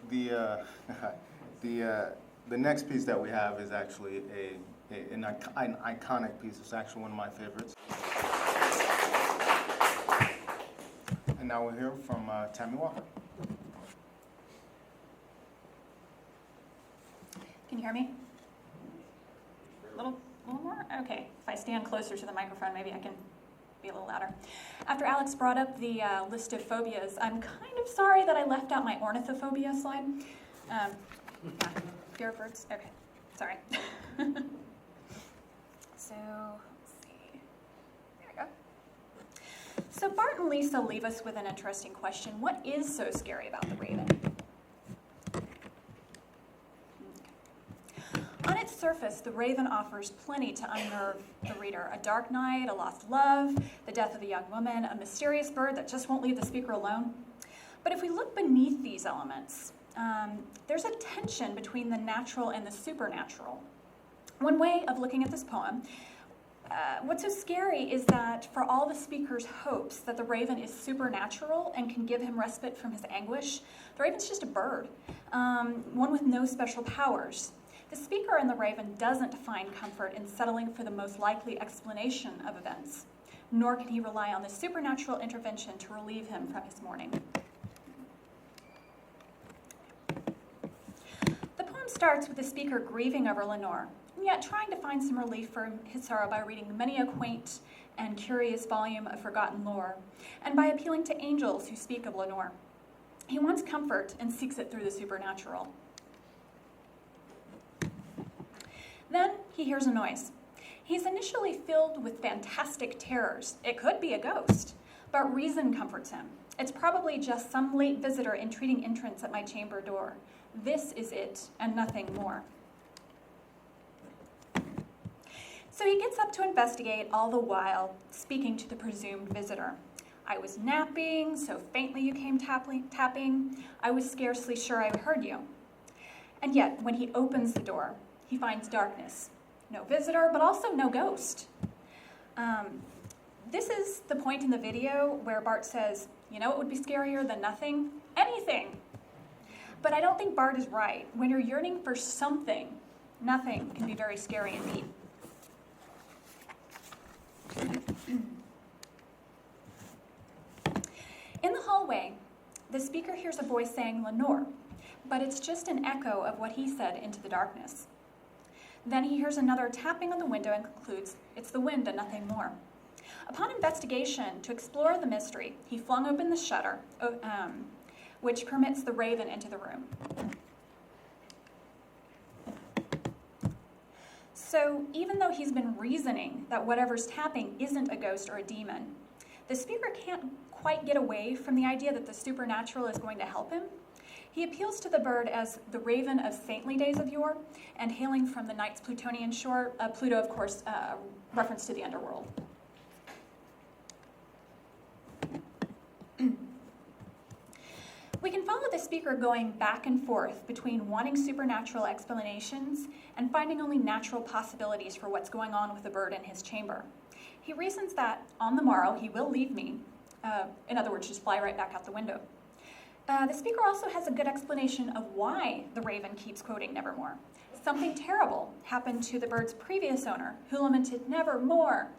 the the next piece that we have is actually an iconic piece. It's actually one of my favorites. And now we'll hear from Tammy Walker. Can you hear me? A little more? Okay. If I stand closer to the microphone, maybe I can be a little louder. After Alex brought up the list of phobias, I'm kind of sorry that I left out my ornithophobia slide. Yeah. Fear of birds? Okay. Sorry. So, let's see. There we go. So Bart and Lisa leave us with an interesting question. What is so scary about the Raven? On its surface, the Raven offers plenty to unnerve the reader. A dark night, a lost love, the death of a young woman, a mysterious bird that just won't leave the speaker alone. But if we look beneath these elements, there's a tension between the natural and the supernatural. One way of looking at this poem, what's so scary is that for all the speaker's hopes that the Raven is supernatural and can give him respite from his anguish, the Raven's just a bird, one with no special powers. The speaker in the Raven doesn't find comfort in settling for the most likely explanation of events, nor can he rely on the supernatural intervention to relieve him from his mourning. The poem starts with the speaker grieving over Lenore, and yet trying to find some relief for his sorrow by reading many a quaint and curious volume of forgotten lore, and by appealing to angels who speak of Lenore. He wants comfort and seeks it through the supernatural. Then he hears a noise. He's initially filled with fantastic terrors. It could be a ghost, but reason comforts him. It's probably just some late visitor entreating entrance at my chamber door. This is it, and nothing more. So he gets up to investigate, all the while speaking to the presumed visitor. I was napping, so faintly you came tapping. I was scarcely sure I heard you. And yet, when he opens the door, he finds darkness. No visitor, but also no ghost. This is the point in the video where Bart says, you know what would be scarier than nothing? Anything. But I don't think Bart is right. When you're yearning for something, nothing can be very scary indeed. In the hallway, the speaker hears a voice saying Lenore, but it's just an echo of what he said into the darkness. Then he hears another tapping on the window and concludes it's the wind and nothing more. Upon investigation, to explore the mystery, he flung open the shutter, which permits the Raven into the room. So even though he's been reasoning that whatever's tapping isn't a ghost or a demon, the speaker can't quite get away from the idea that the supernatural is going to help him. He appeals to the bird as the Raven of saintly days of yore, and hailing from the night's Plutonian shore, Pluto, of course, reference to the underworld. We can follow the speaker going back and forth between wanting supernatural explanations and finding only natural possibilities for what's going on with the bird in his chamber. He reasons that on the morrow he will leave me, in other words, just fly right back out the window. The speaker also has a good explanation of why the Raven keeps quoting Nevermore. Something terrible happened to the bird's previous owner, who lamented nevermore.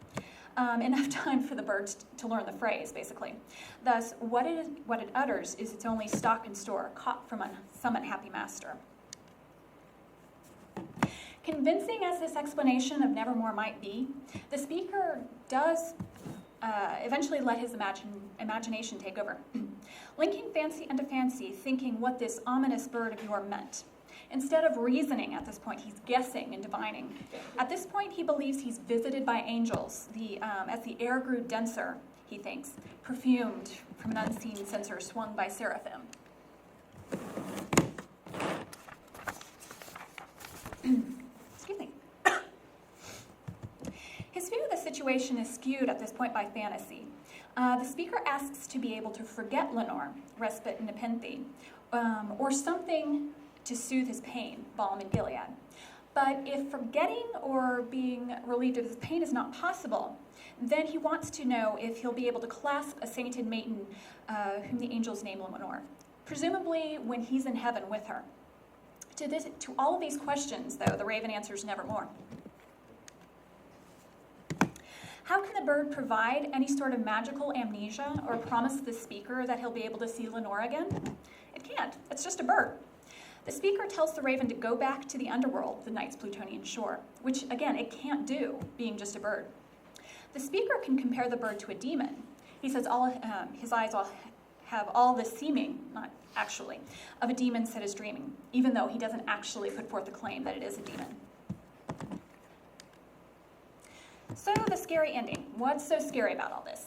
Enough time for the bird to learn the phrase, basically. Thus, what it utters is its only stock and store, caught from some unhappy master. Convincing as this explanation of Nevermore might be, the speaker does eventually let his imagination take over, linking fancy unto fancy, thinking what this ominous bird of yore meant. Instead of reasoning at this point, he's guessing and divining. At this point, he believes he's visited by angels. As the air grew denser, he thinks, perfumed from an unseen censer swung by seraphim. Excuse me. His view of the situation is skewed at this point by fantasy. The speaker asks to be able to forget Lenore, respite and nepenthe, or something to soothe his pain, balm in Gilead. But if forgetting or being relieved of his pain is not possible, then he wants to know if he'll be able to clasp a sainted maiden whom the angels name Lenore. presumably when he's in heaven with her. To all of these questions, though, the raven answers nevermore. How can the bird provide any sort of magical amnesia or promise the speaker that he'll be able to see Lenore again? It can't. It's just a bird. The speaker tells the raven to go back to the underworld, the night's Plutonian shore, which, again, it can't do, being just a bird. The speaker can compare the bird to a demon. He says his eyes have all the seeming, not actually, of a demon set is dreaming, even though he doesn't actually put forth the claim that it is a demon. So the scary ending. What's so scary about all this?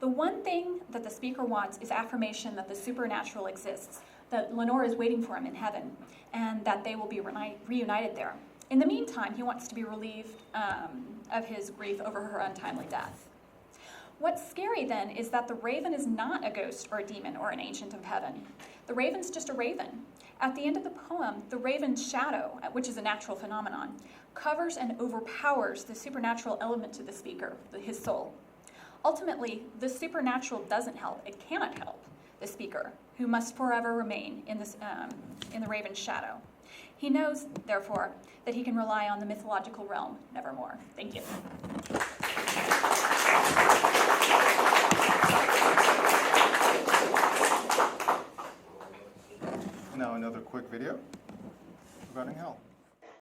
The one thing that the speaker wants is affirmation that the supernatural exists, that Lenore is waiting for him in heaven, and that they will be reunited there. In the meantime, he wants to be relieved of his grief over her untimely death. What's scary then is that the raven is not a ghost or a demon or an ancient of heaven. The raven's just a raven. At the end of the poem, the raven's shadow, which is a natural phenomenon, covers and overpowers the supernatural element to the speaker, his soul. Ultimately, the supernatural doesn't help, it cannot help the speaker, who must forever remain in the raven's shadow. He knows, therefore, that he can rely on the mythological realm nevermore. Thank you.